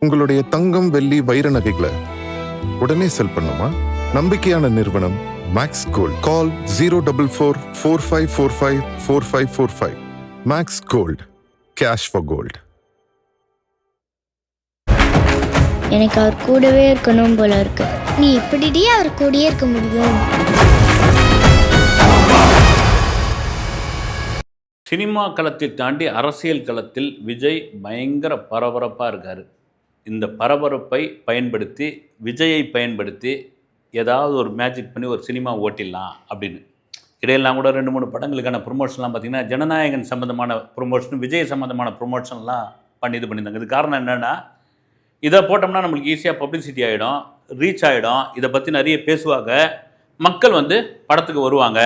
உங்களுடைய தங்கம், வெள்ளி, வைர நகைகளை உடனே செல் பண்ணுமா? நம்பிக்கையான நிறுவனம் Max Gold. Call 04445454545. Max Gold, cash for gold. எனக்கு அவர் கூடவே இருக்கணும் போல இருக்கு. நீ எப்படிடி அவர் கூடயே இருக்க முடியும்? சினிமா களத்தை தாண்டி அரசியல் களத்தில் விஜய் பயங்கர பரபரப்பாக இருக்கார். இந்த பரபரப்பை பயன்படுத்தி, விஜயை பயன்படுத்தி ஏதாவது ஒரு மேஜிக் பண்ணி ஒரு சினிமா ஓட்டிடலாம் அப்படின்னு. இடையெல்லாம் கூட 2-3 படங்களுக்கான ப்ரொமோஷன்லாம் பார்த்திங்கன்னா ஜனநாயகன் சம்மந்தமான ப்ரொமோஷன், விஜய் சம்மந்தமான ப்ரொமோஷன்லாம் இது பண்ணியிருந்தாங்க. இது காரணம் என்னென்னா, இதை போட்டோம்னா நம்மளுக்கு ஈஸியாக பப்ளிசிட்டி ஆகிடும், ரீச் ஆகிடும், இதை பற்றி நிறைய பேசுவாங்க, மக்கள் படத்துக்கு வருவாங்க,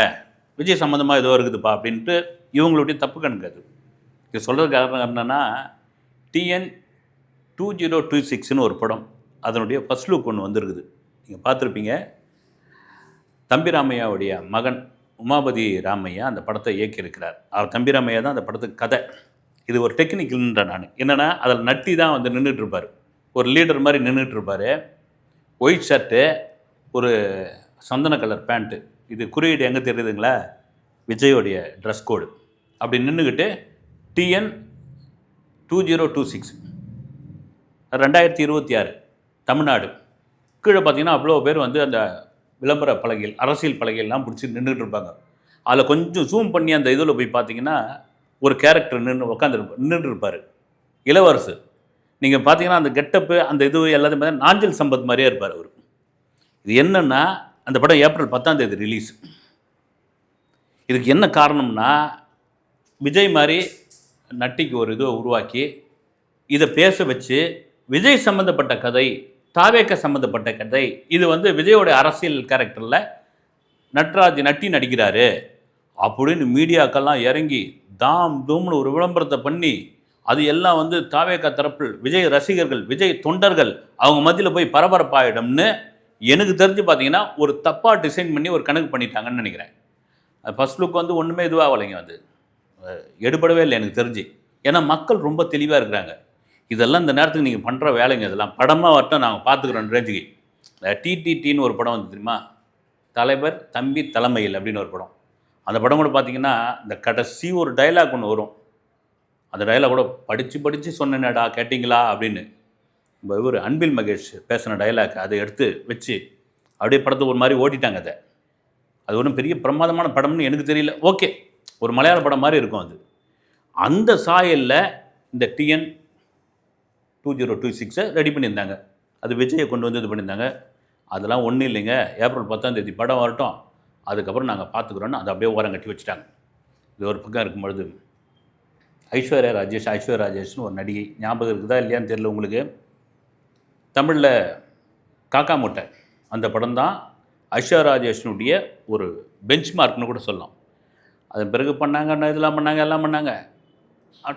விஜய் சம்மந்தமாக ஏதோ இருக்குதுப்பா அப்படின்ட்டு இவங்களுடைய தப்பு கணக்காது. இது சொல்கிறது காரணம் என்னென்னா, TN2026ன்னு ஒரு படம், அதனுடைய ஃபர்ஸ்ட் லுக் ஒன்று வந்திருக்குது. நீங்கள் பார்த்துருப்பீங்க. தம்பி ராமையாவுடைய மகன் உமாபதி ராமையா அந்த படத்தை இயக்கியிருக்கிறார். அவர் தம்பி ராமையா தான் அந்த படத்துக்கு கதை. இது ஒரு டெக்னிக்கல்ன்ற நான் என்னென்னா, அதில் நட்டி தான் நின்றுட்டுருப்பார், ஒரு லீடர் மாதிரி நின்றுட்டுருப்பார். ஒயிட் ஷர்ட்டு, ஒரு சந்தன கலர் பேண்ட்டு. இது குறியீடு எங்கே தெரியுதுங்களா? விஜயோடைய ட்ரெஸ் கோடு. அப்படி நின்றுக்கிட்டு TN2026 2026 தமிழ்நாடு. கீழே பார்த்தீங்கன்னா அவ்வளோ பேர் அந்த விளம்பர பலகைகள், அரசியல் பலகைகள்லாம் பிடிச்சி நின்றுட்டு இருப்பாங்க. அதில் கொஞ்சம் ஜூம் பண்ணி அந்த இதில் போய் பார்த்தீங்கன்னா ஒரு கேரக்டர் நின்றுட்டு இருப்பார், இளவரசு. நீங்கள் பார்த்தீங்கன்னா அந்த கெட்டப்பு, அந்த இது எல்லாத்தையும் பார்த்தீங்கன்னா நாஞ்சல் சம்பத் மாதிரியே இருப்பார் அவர். இது என்னென்னா, அந்த படம் ஏப்ரல் 10 ரிலீஸ். இதுக்கு என்ன காரணம்னா, விஜய் மாதிரி நட்டிக்கு ஒரு இதை உருவாக்கி இதை பேச வச்சு, விஜய் சம்மந்தப்பட்ட கதை, தாவேக்க சம்மந்தப்பட்ட கதை, இது விஜயோட அரசியல் கேரக்டரில் நட்டி நடிக்கிறாரு அப்படின்னு மீடியாக்கெல்லாம் இறங்கி தாம் தூம்னு ஒரு விளம்பரத்தை பண்ணி, அது எல்லாம் தாவேக்க தரப்பில் விஜய் ரசிகர்கள், விஜய் தொண்டர்கள் அவங்க மத்தியில் போய் பரபரப்பாயிடும்னு எனக்கு தெரிஞ்சு பார்த்தீங்கன்னா ஒரு தப்பாக டிசைன் பண்ணி ஒரு கணக்கு பண்ணிட்டாங்கன்னு நினைக்கிறேன். ஃபர்ஸ்ட் லுக் ஒன்றுமே இதுவாகலைங்க, எடுபடவே இல்லை எனக்கு தெரிஞ்சு. ஏன்னா மக்கள் ரொம்ப தெளிவாக இருக்கிறாங்க. இதெல்லாம் இந்த நேரத்துக்கு நீங்கள் பண்ணுற வேலைங்க, இதெல்லாம் படமாக வரட்டும், நாங்கள் பார்த்துக்குறோம் ரேஞ்சுக்கு. டிடிடின்னு ஒரு படம் தெரியுமா? தலைவர் தம்பி தலைமையில் அப்படின்னு ஒரு படம். அந்த படம் கூட பார்த்தீங்கன்னா இந்த கடைசி ஒரு டைலாக் ஒன்று வரும். அந்த டைலாக் கூட படித்து சொன்னேனடா கேட்டிங்களா அப்படின்னு இவர் அன்பில் மகேஷ் பேசின டைலாக் அதை எடுத்து வச்சு அப்படியே படத்தை ஒரு மாதிரி ஓட்டிட்டாங்க. அது ஒன்றும் பெரிய பிரமாதமான படம்னு எனக்கு தெரியல. ஓகே, ஒரு மலையாள படம் மாதிரி இருக்கும் அது. அந்த சாயலில் இந்த TN2026 ரெடி பண்ணியிருந்தாங்க. அது விஜயை கொண்டு இது பண்ணியிருந்தாங்க. அதெல்லாம் ஒன்றும் இல்லைங்க, ஏப்ரல் 10 படம் வரட்டும், அதுக்கப்புறம் நாங்கள் பார்த்துக்குறோன்னு அதை அப்படியே ஓரம் கட்டி வச்சுட்டாங்க. இது ஒரு பக்கம் இருக்கும்பொழுது ஐஸ்வர்யா ராஜேஷ்னு ஒரு நடிகை, ஞாபகம் இருக்குதா இல்லையான்னு தெரியல உங்களுக்கு. தமிழில் காக்கா மூட்டை அந்த படம் தான் ஐஸ்வர்யா ராஜேஷனுடைய ஒரு பெஞ்ச் மார்க்னு கூட சொல்லலாம். அதன் பிறகு பண்ணாங்க, இதெல்லாம் பண்ணாங்க, எல்லாம் பண்ணாங்க.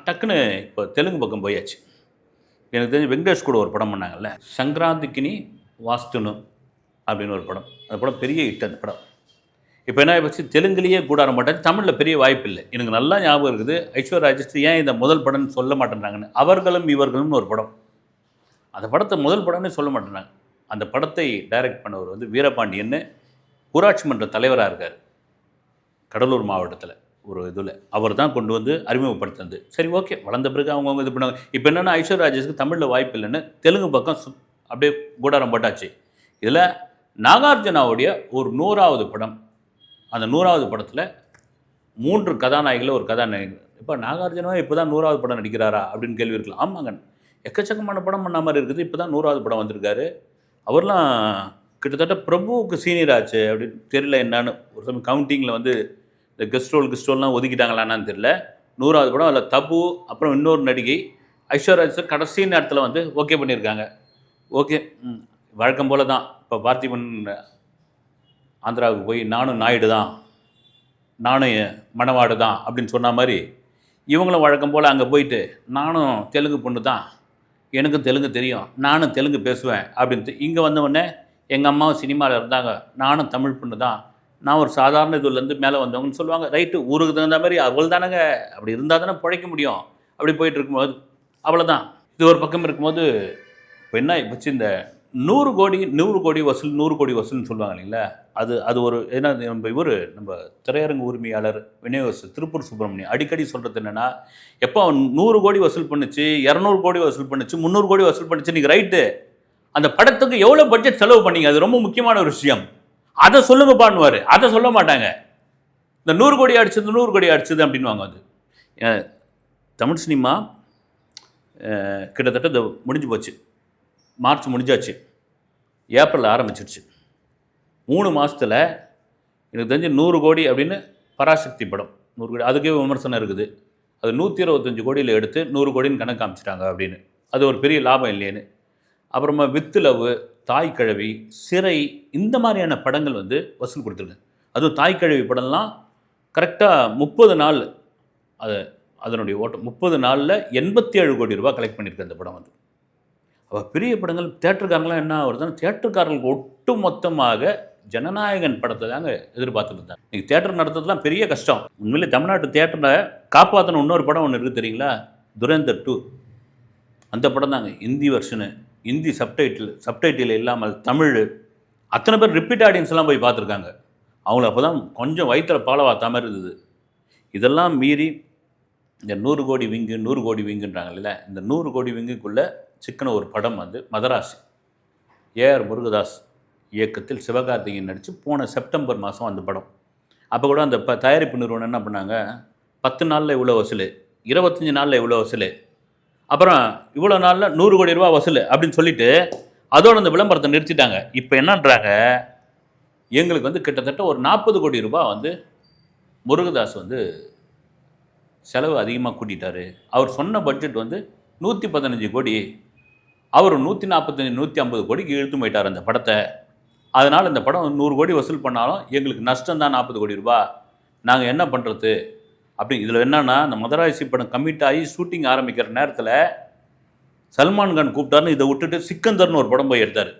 டக்குன்னு இப்போ தெலுங்கு பக்கம் போயாச்சு. எனக்கு தெரிஞ்சு வெங்கடேஷ் கூட ஒரு படம் பண்ணாங்கல்ல, சங்கராந்திக்கினி வாஸ்துனு அப்படின்னு ஒரு படம். அந்த படம் பெரிய ஹிட். அந்த படம் இப்போ என்ன ஆகிடுச்சு, தெலுங்குலேயே கூடார மாட்டாச்சு, தமிழில் பெரிய வாய்ப்பு இல்லை. எனக்கு நல்லா ஞாபகம் இருக்குது, ஐஸ்வர்யா ராஜேஷ் ஏன் இந்த முதல் படம்னு சொல்ல மாட்டேன்றாங்கன்னு. அவர்களும் இவர்களும்னு ஒரு படம். அந்த படத்தை முதல் படம்னு சொல்ல மாட்டேறாங்க. அந்த படத்தை டைரக்ட் பண்ணவர் வீரபாண்டியன்னு ஊராட்சி மன்ற தலைவராக இருக்கார் கடலூர் மாவட்டத்தில். ஒரு இதில் அவர் தான் கொண்டு அறிமுகப்படுத்துனது. சரி, ஓகே, வளர்ந்த பிறகு அவங்கவுங்க இது பண்ணாங்க. இப்போ என்னென்னா, ஐஸ்வர்யா ராஜேஷ்க்கு தமிழில் வாய்ப்பு இல்லைன்னு தெலுங்கு பக்கம் அப்படியே கூடாரம் போட்டாச்சு. இதில் நாகார்ஜுனாவுடைய ஒரு 100வது படம். அந்த 100வது படத்தில் 3 கதாநாயகில் ஒரு கதாநாயகன். இப்போ நாகார்ஜுனாவே இப்போ தான் 100வது படம் நடிக்கிறாரா அப்படின்னு கேள்வி இருக்கலாம். ஆமாங்க, எக்கச்சக்கமான படம் பண்ண மாதிரி இருக்குது. இப்போ தான் 100வது படம் வந்திருக்காரு. அவர்லாம் கிட்டத்தட்ட பிரபுவுக்கு சீனியர் ஆச்சு அப்படின்னு தெரியல என்னான்னு. ஒரு சமயம் கவுண்டிங்கில் இந்த கெஸ்ட்ரோல்லாம் ஒதுக்கிட்டாங்களான்னு தெரியல. 100வது படம் அதில் தபு, அப்புறம் இன்னொரு நடிகை ஐஸ்வர்யா ராஜேஷ் கடைசி நேரத்தில் ஓகே பண்ணியிருக்காங்க. ஓகே, வழக்கம் போல் தான். இப்போ பார்த்திபன் ஆந்திராவுக்கு போய் நானும் நாயுடு தான், நானும் மணவாடு தான் அப்படின்னு சொன்ன மாதிரி இவங்களும் வழக்கம் போல் அங்கே போயிட்டு நானும் தெலுங்கு பொண்ணு தான், எனக்கும் தெலுங்கு தெரியும், நானும் தெலுங்கு பேசுவேன் அப்படின்ட்டு இங்கே வந்தவுடனே எங்கள் அம்மாவும் சினிமாவில் இருந்தாங்க, நானும் தமிழ் பொண்ணு தான், நான் ஒரு சாதாரண இதுலேருந்து மேலே வந்தவங்கன்னு சொல்லுவாங்க. ரைட்டு, ஊருக்கு தகுந்த மாதிரி அவள் தானேங்க, அப்படி இருந்தால் தானே பிழைக்க முடியும். அப்படி போயிட்டு இருக்கும்போது அவ்வளோதான். இது ஒரு பக்கம் இருக்கும்போது இப்போ என்ன ஆகிப்போச்சு, இந்த 100 கோடி வசூல் 100 கோடி வசூல்னு சொல்லுவாங்க இல்லைங்களா, அது ஒரு ஏன்னா நம்ம திரையரங்கு உரிமையாளர் விநியோகஸ்தர் திருப்பூர் சுப்பிரமணியம் அடிக்கடி சொல்கிறது என்னென்னா, எப்போ அவன் 100 கோடி வசூல் பண்ணுச்சு, 200 கோடி வசூல் பண்ணுச்சு, 300 கோடி வசூல் பண்ணுச்சு, நீங்கள் ரைட்டு, அந்த படத்துக்கு எவ்வளோ பட்ஜெட் செலவு பண்ணீங்க, அது ரொம்ப முக்கியமான ஒரு விஷயம், அதை சொல்லுங்க பண்ணுவார். அதை சொல்ல மாட்டாங்க. இந்த 100 கோடி அடிச்சது 100 கோடி அடிச்சது அப்படின்வாங்க. அது தமிழ் சினிமா கிட்டத்தட்ட இது முடிஞ்சு போச்சு. மார்ச் முடிஞ்சாச்சு, ஏப்ரல் ஆரம்பிச்சிருச்சு. 3 மாதத்தில் எனக்கு தெரிஞ்சு 100 கோடி அப்படின்னு பராசக்தி படம் 100 கோடி, அதுக்கே விமர்சனம் இருக்குது. அது 125 கோடியில் எடுத்து 100 கோடின்னு கணக்கு காமிச்சிட்டாங்க அப்படின்னு. அது ஒரு பெரிய லாபம் இல்லையேன்னு. அப்புறமா வித்துலவு, தாய்க்கிழவி, சிறை, இந்த மாதிரியான படங்கள் வந்து வசூல் கொடுத்துருக்கு. அதுவும் தாய்க்கிழவி படம்லாம் கரெக்டாக 30 நாள் அதனுடைய ஓட்டம் 30 நாளில் 87 கோடி ரூபா கலெக்ட் பண்ணியிருக்கு அந்த படம் வந்து. அப்போ பெரிய படங்கள் தியேட்டருக்காரங்களாம் என்ன வருதுன்னா, தியேட்டருக்காரர்களுக்கு ஒட்டு மொத்தமாக ஜனநாயகன் படத்தை தாங்க எதிர்பார்த்துட்டு இருந்தாங்க. நீங்கள் தியேட்டர் நடத்துறதுலாம் பெரிய கஷ்டம். உண்மையிலே தமிழ்நாட்டு தியேட்டரில் காப்பாற்றணும் இன்னொரு படம் ஒன்று இருக்குது தெரியுங்களா, துரேந்தர் 2. அந்த படம் தாங்க ஹிந்தி வெர்ஷனு, ஹிந்தி சப்டைட்டில் இல்லாமல் தமிழ், அத்தனை பேர் ரிப்பீட் ஆடியன்ஸ்லாம் போய் பார்த்துருக்காங்க. அவங்கள அப்போ தான் கொஞ்சம் வயிற்றில் பாலை வாத்த மாதிரி இருந்தது. இதெல்லாம் மீறி இந்த 100 கோடி விங்கு 100 கோடி விங்குன்றாங்க இல்லை, இந்த 100 கோடி விங்குக்குள்ளே சிக்கன ஒரு படம் வந்து மதராசி, ஏஆர் முருகதாஸ் இயக்கத்தில் சிவகார்த்திகேயன் நடித்து போன செப்டம்பர் மாதம் அந்த படம். அப்போ கூட அந்த தயாரிப்பு நிறுவனம் என்ன பண்ணாங்க, 10 நாளில் இவ்வளோ வசூல், 25 நாளில் இவ்வளோ வசூல், அப்புறம் இவ்வளோ நாளில் 100 கோடி ரூபா வசூல் அப்படின்னு சொல்லிட்டு அதோட அந்த விளம்பரத்தை நிறுத்திட்டாங்க. இப்போ என்னன்றாங்க, எங்களுக்கு வந்து கிட்டத்தட்ட ஒரு 40 கோடி ரூபாய் வந்து முருகதாஸ் வந்து செலவு அதிகமாக கூட்டிட்டாரு. அவர் சொன்ன பட்ஜெட் வந்து 115 கோடி, அவர் 145 150 கோடிக்கு இழுத்து போயிட்டார் அந்த படத்தை. அதனால் இந்த படம் 100 கோடி வசூல் பண்ணாலும் எங்களுக்கு நஷ்டம் தான் 40 கோடி ரூபா, நாங்கள் என்ன பண்ணுறது அப்படி. இதில் என்னென்னா, இந்த மதராசி படம் கமிட் ஆகி ஷூட்டிங் ஆரம்பிக்கிற நேரத்தில் சல்மான் கான் கூப்பிட்டாருன்னு இதை விட்டுட்டு சிக்கந்தர்னு ஒரு படம் போய் எடுத்தார்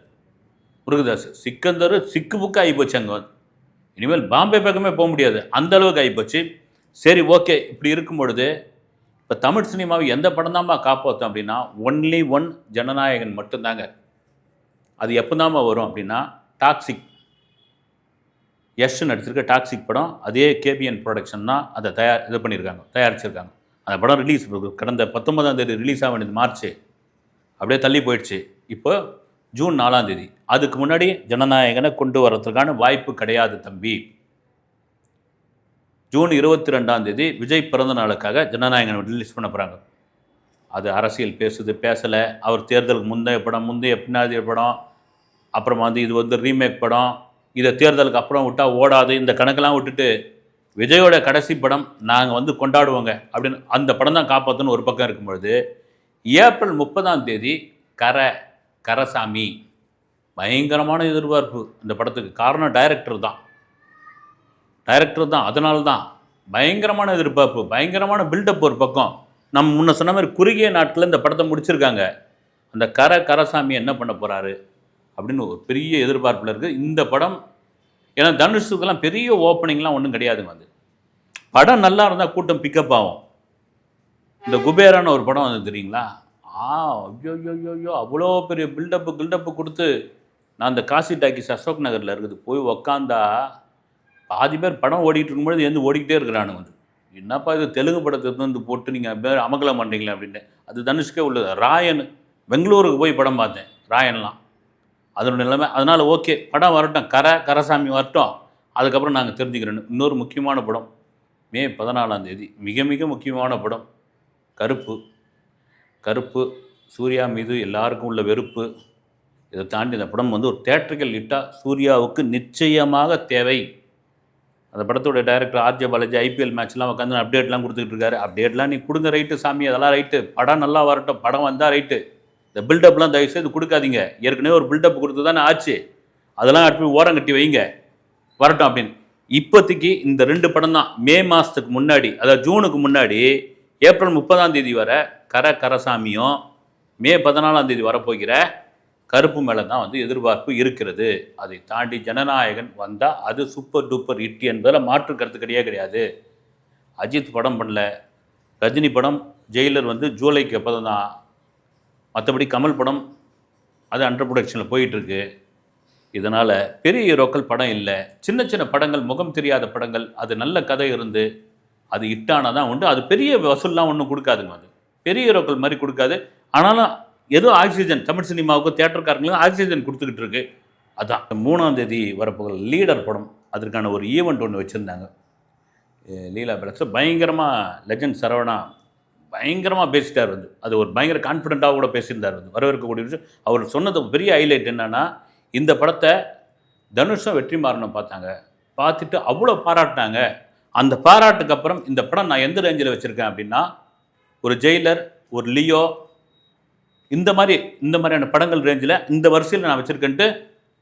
முருகதாஸ். சிக்கந்தர் சிக்கு புக்கு ஆகிப்போச்சு. அங்கே வந்து இனிமேல் பாம்பே பக்கமே போக முடியாது, அந்த அளவுக்கு ஆகிப்போச்சு. சரி, ஓகே. இப்படி இருக்கும் பொழுது இப்போ தமிழ் சினிமாவை எந்த படம் தான்ப்பா காப்பாற்றும் அப்படின்னா, ஒன்லி ஒன் ஜனநாயகன் மட்டும்தாங்க. அது எப்போ தான்ப்பா வரும் அப்படின்னா, டாக்ஸிக், யஷ் நடிச்சிருக்க டாக்ஸிக் படம், அதே கேபிஎன் ப்ரொடக்ஷன் தான் அதை தயாரிச்சிருக்காங்க. அந்த படம் ரிலீஸ் கடந்த 19ஆம் தேதி ரிலீஸ் ஆக வேண்டியது, மார்ச் அப்படியே தள்ளி போயிடுச்சு. இப்போ ஜூன் 4ஆம் தேதி. அதுக்கு முன்னாடி ஜனநாயகனை கொண்டு வரதுக்கான வாய்ப்பு கிடையாது தம்பி. ஜூன் 22ஆம் தேதி விஜய் பிறந்த நாளுக்காக ஜனநாயகனை ரிலீஸ் பண்ண போகிறாங்க. அது அரசியல் பேசுது பேசலை, அவர் தேர்தலுக்கு முந்தைய படம், பின்னாடி படம், அப்புறமா வந்து இது வந்து ரீமேக் படம், இதை தேர்தலுக்கு அப்புறம் விட்டால் ஓடாது, இந்த கணக்கெல்லாம் விட்டுட்டு விஜயோட கடைசி படம் நாங்கள் வந்து கொண்டாடுவோங்க அப்படின்னு அந்த படம் தான் காப்பாற்றணும் ஒரு பக்கம் இருக்கும்பொழுது, ஏப்ரல் 30ஆம் தேதி கரசாமி, பயங்கரமான எதிர்பார்ப்பு இந்த படத்துக்கு. காரணம் டைரக்டர் தான். அதனால தான் பயங்கரமான எதிர்பார்ப்பு, பயங்கரமான பில்டப் ஒரு பக்கம். நம்ம முன்ன சொன்ன மாதிரி குறுகிய நாட்களில் இந்த படத்தை முடிச்சிருக்காங்க. அந்த கரசாமி என்ன பண்ண போகிறாரு அப்படின்னு ஒரு பெரிய எதிர்பார்ப்பில் இருக்குது இந்த படம். ஏன்னா தனுஷுக்கெல்லாம் பெரிய ஓப்பனிங்லாம் ஒன்றும் கிடையாதுங்க. வந்து படம் நல்லா இருந்தால் கூட்டம் பிக்கப் ஆகும். இந்த குபேரான ஒரு படம் வந்து தெரியுங்களா, ஐயோ அவ்வளோ பெரிய பில்டப்பு கொடுத்து, நான் அந்த காசி டாக்கிஸ் அசோக் நகரில் இருக்குது போய் உக்காந்தா பாதி பேர் படம் ஓடிட்டு இருக்கும்போது எந்த ஓடிக்கிட்டே இருக்கிறானு. வந்து என்னப்பா இது தெலுங்கு படத்தை வந்து போட்டு நீங்கள் பேர் அமகலம் பண்ணுறீங்களே அப்படின்னு. அது தனுஷ்கே உள்ளது. ராயன், பெங்களூருக்கு போய் படம் பார்த்தேன், ராயன்லாம் அதனோட நிலைமை. அதனால் ஓகே, படம் வரட்டும், கரசாமி வரட்டும், அதுக்கப்புறம் நாங்கள் தெரிஞ்சுக்கிறேன்னு. இன்னொரு முக்கியமான படம் மே 14ஆம் தேதி, மிக மிக முக்கியமான படம் கருப்பு. சூர்யா மீது எல்லாருக்கும் உள்ள வெறுப்பு, இதை தாண்டி இந்த படம் வந்து ஒரு தியேட்டரிக்கல் ஹிட்டாக சூர்யாவுக்கு நிச்சயமாக தேவை. அந்த படத்தோட டைரக்டர் ஆர்ஜே பாலாஜி ஐபிஎல் மேட்ச்லாம் உட்காந்து அப்டேட்லாம் கொடுத்துக்கிட்டு இருக்காரு. அப்டேட்லாம் நீ கொடுங்க, ரைட்டு சாமி, அதெல்லாம் ரைட்டு, படம் நல்லா வரட்டும், படம் வந்தால் ரைட்டு, இந்த பில்டப்லாம் தயவுசெய்து கொடுக்காதீங்க, ஏற்கனவே ஒரு பில்டப் கொடுத்து தானே ஆச்சு, அதெல்லாம் அடுத்து ஓரம் கட்டி வைங்க, வரட்டும் அப்படின்னு. இப்போதைக்கு இந்த 2 படம் தான் மே மாதத்துக்கு முன்னாடி, அதாவது ஜூனுக்கு முன்னாடி ஏப்ரல் 30ஆம் தேதி வர கரசாமியும் மே 14ஆம் தேதி வரப்போகிற கருப்பு மேலே தான் வந்து எதிர்பார்ப்பு இருக்கிறது. அதை தாண்டி ஜனநாயகன் வந்தால் அது சூப்பர் டூப்பர் ஹிட் என்பதில் மாற்று கருத்து கிடையாது. அஜித் படம் பண்ணல, ரஜினி படம் ஜெயிலர் வந்து ஜூலைக்கு அப்போ தான். மற்றபடி கமல் படம் அது அண்டர் ப்ரொடக்ஷனில் போயிட்டுருக்கு. இதனால் பெரிய ஹீரோக்கள் படம் இல்லை, சின்ன சின்ன படங்கள், முகம் தெரியாத படங்கள், அது நல்ல கதை இருந்து அது ஹிட்டானால் தான் உண்டு. அது பெரிய வசூல்லாம் ஒன்றும் கொடுக்காதுங்க, அது பெரிய ஹீரோக்கள் மாதிரி கொடுக்காது. ஆனாலும் ஏதோ ஆக்சிஜன் தமிழ் சினிமாவுக்கும் தியேட்டருக்காரங்களுக்கும் ஆக்சிஜன் கொடுத்துக்கிட்டு இருக்கு. அதான் 3ஆம் தேதி வரப்போகிற லீடர் படம், அதற்கான ஒரு ஈவெண்ட் ஒன்று வச்சுருந்தாங்க லீலா பேலஸில். பயங்கரமாக லெஜண்ட் சரவணா பயங்கரமாக பேசிட்டார் வந்து. அது ஒரு பயங்கர கான்ஃபிடென்ட்டாக கூட பேசியிருந்தார் வந்து. வரவேற்கக்கூடிய விஷயம். அவர் சொன்னது பெரிய ஹைலைட் என்னென்னா, இந்த படத்தை தனுஷும் வெற்றிமாறனும் பார்த்தாங்க, பார்த்துட்டு அவ்வளோ பாராட்டினாங்க. அந்த பாராட்டுக்கு அப்புறம் இந்த படம் நான் எந்த ரேஞ்சில் வச்சுருக்கேன் அப்படின்னா, ஒரு ஜெயிலர், ஒரு லியோ, இந்த மாதிரியான படங்கள் ரேஞ்சில் இந்த வரிசையில் நான் வச்சுருக்கேன்ட்டு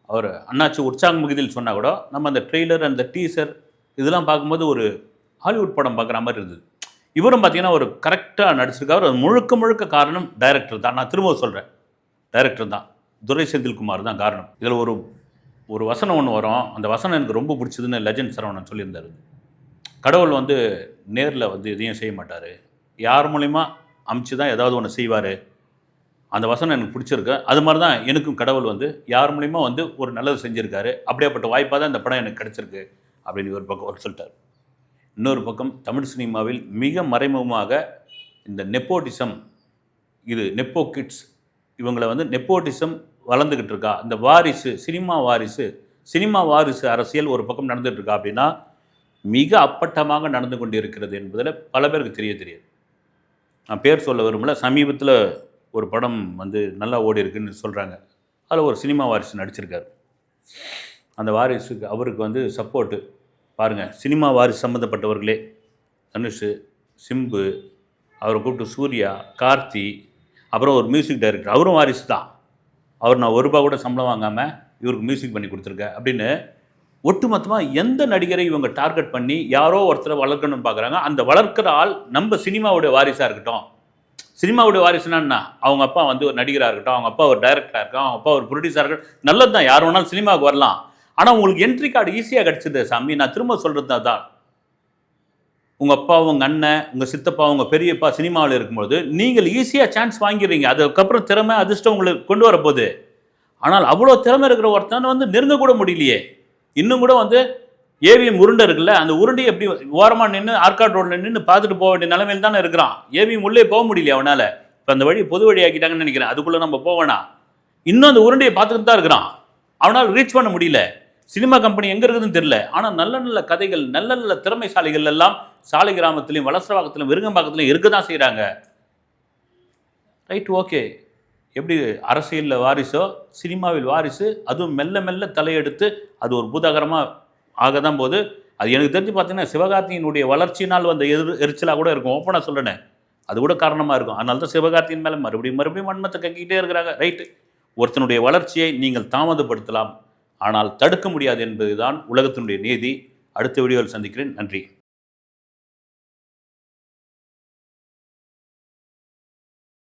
அவர் அண்ணாச்சி உற்சாக மிகுதியில் சொன்னால் கூட, நம்ம அந்த ட்ரெய்லர், அந்த டீசர் இதெல்லாம் பார்க்கும்போது ஒரு ஹாலிவுட் படம் பார்க்குற மாதிரி இருந்தது. இவரும் பார்த்தீங்கன்னா ஒரு கரெக்டாக நடிச்சிருக்காரு. அது முழுக்க முழுக்க காரணம் டைரக்டர் தான். நான் திரும்ப சொல்கிறேன், டைரக்டர் தான், துரை செந்தில்குமார் தான் காரணம். இதில் ஒரு வசனம் ஒன்று வரும், அந்த வசனம் எனக்கு ரொம்ப பிடிச்சதுன்னு லெஜண்ட் சரவணன் சொல்லியிருந்தார். கடவுள் வந்து நேரில் வந்து எதையும் செய்ய மாட்டார், யார் மூலிமா அமுச்சு தான் ஏதாவது ஒன்று செய்வார். அந்த வசனம் எனக்கு பிடிச்சிருக்கு. அது மாதிரி தான் எனக்கும் கடவுள் வந்து யார் மூலிமா வந்து ஒரு நல்லது செஞ்சுருக்காரு. அப்படியேப்பட்ட வாய்ப்பாக தான் இந்த படம் எனக்கு கிடச்சிருக்கு அப்படின்னு ஒரு பக்கம் அவர் சொல்லிட்டார். இன்னொரு பக்கம் தமிழ் சினிமாவில் மிக மறைமுகமாக இந்த நெப்போட்டிசம், இது நெப்போ கிட்ஸ், இவங்களை வந்து நெப்போட்டிசம் வளர்ந்துக்கிட்டு இருக்கா, இந்த வாரிசு, சினிமா வாரிசு அரசியல் ஒரு பக்கம் நடந்துகிட்டு இருக்கா அப்படின்னா மிக அப்பட்டமாக நடந்து கொண்டு இருக்கிறது என்பதில் பல பேருக்கு தெரியாது. நான் பேர் சொல்ல விரும்பல. சமீபத்தில் ஒரு படம் வந்து நல்லா ஓடி இருக்குன்னு சொல்கிறாங்க. அதில் ஒரு சினிமா வாரிசு நடிச்சிருக்காரு. அந்த வாரிசுக்கு அவருக்கு வந்து சப்போர்ட்டு பாருங்கள், சினிமா வாரிசு சம்மந்தப்பட்டவர்களே, தனுஷ், சிம்பு, அவரை கூப்பிட்டு சூர்யா, கார்த்தி, அப்புறம் ஒரு மியூசிக் டைரக்டர், அவரும் வாரிசு தான். அவர் நான் ₹1 கூட சம்பளம் வாங்காமல் இவருக்கு மியூசிக் பண்ணி கொடுத்துருக்கேன் அப்படின்னு ஒட்டுமொத்தமாக எந்த நடிகரை இவங்க டார்கெட் பண்ணி யாரோ ஒருத்தரை வளர்க்கணும்னு பார்க்குறாங்க. அந்த வளர்க்குற ஆள் நம்ம சினிமாவுடைய வாரிசாக இருக்கட்டும். சினிமாவுடைய வாரிசுனா அவங்க அப்பா வந்து ஒரு நடிகராக இருக்கட்டும், அவங்க அப்பா ஒரு டைரக்டராக இருக்கட்டும், அவங்க அப்பா ஒரு ப்ரொடியூசராக இருக்கட்டும், நல்லது தான், யார் வேணாலும் சினிமாவுக்கு வரலாம். ஆனால் உங்களுக்கு என்ட்ரி கார்டு ஈஸியாக கிடச்சிது சாமி. நான் திரும்ப சொல்கிறது தான், உங்கள் அப்பா, உங்கள் அண்ணன், உங்கள் சித்தப்பா, உங்கள் பெரியப்பா சினிமாவில் இருக்கும்போது நீங்கள் ஈஸியாக சான்ஸ் வாங்கிடுறீங்க. அதுக்கப்புறம் திறமை, அதிர்ஷ்டம் உங்களுக்கு கொண்டு வரப்போகுது. ஆனால் அவ்வளோ திறமை இருக்கிற ஒருத்தனை வந்து நெருங்க கூட முடியலையே. இன்னும் கூட வந்து ஏவிஎம் உருண்டை இருக்குல்ல, அந்த உருண்டையை எப்படி ஓரமாக நின்று ஆர்காட் ரோடில் நின்று பார்த்துட்டு போக வேண்டிய நிலைமையில் தானே இருக்கிறான். ஏவிஎம் உள்ளே போக முடியலையே அவனால். இப்போ அந்த வழி பொது வழி ஆக்கிட்டாங்கன்னு நினைக்கிறேன். அதுக்குள்ளே நம்ம போவேனா, இன்னும் அந்த உருண்டையை பார்த்துக்கிட்டு தான் இருக்கிறான். அவனால் ரீச் பண்ண முடியல. சினிமா கம்பெனி எங்கே இருக்குதுன்னு தெரியல. ஆனால் நல்ல நல்ல கதைகள், நல்ல நல்ல திறமைசாலிகள் எல்லாம் சாலை கிராமத்திலையும் வலசரவாக்கத்திலும் விருங்கம்பாக்கத்திலையும் இருக்க தான் செய்கிறாங்க. Right, okay. எப்படி அரசியலில் வாரிசோ சினிமாவில் வாரிசு, அதுவும் மெல்ல மெல்ல தலையெடுத்து அது ஒரு பூதாகரமாக ஆக தான் போது. அது எனக்கு தெரிஞ்சு பார்த்தீங்கன்னா சிவகார்த்தியினுடைய வளர்ச்சியினால் வந்த எரிச்சலாக கூட இருக்கும். ஓப்பனாக சொல்கிறேன், அது கூட காரணமாக இருக்கும். அதனால தான் சிவகார்த்தியின் மேலே மறுபடியும் வன்மத்தை கக்கிக்கிட்டே இருக்கிறாங்க. ரைட்டு, ஒருத்தனுடைய வளர்ச்சியை நீங்கள் தாமதப்படுத்தலாம், ஆனால் தடுக்க முடியாது என்பதுதான் உலகத்தினுடைய நீதி. அடுத்த வீடியோவில் சந்திக்கிறேன். நன்றி.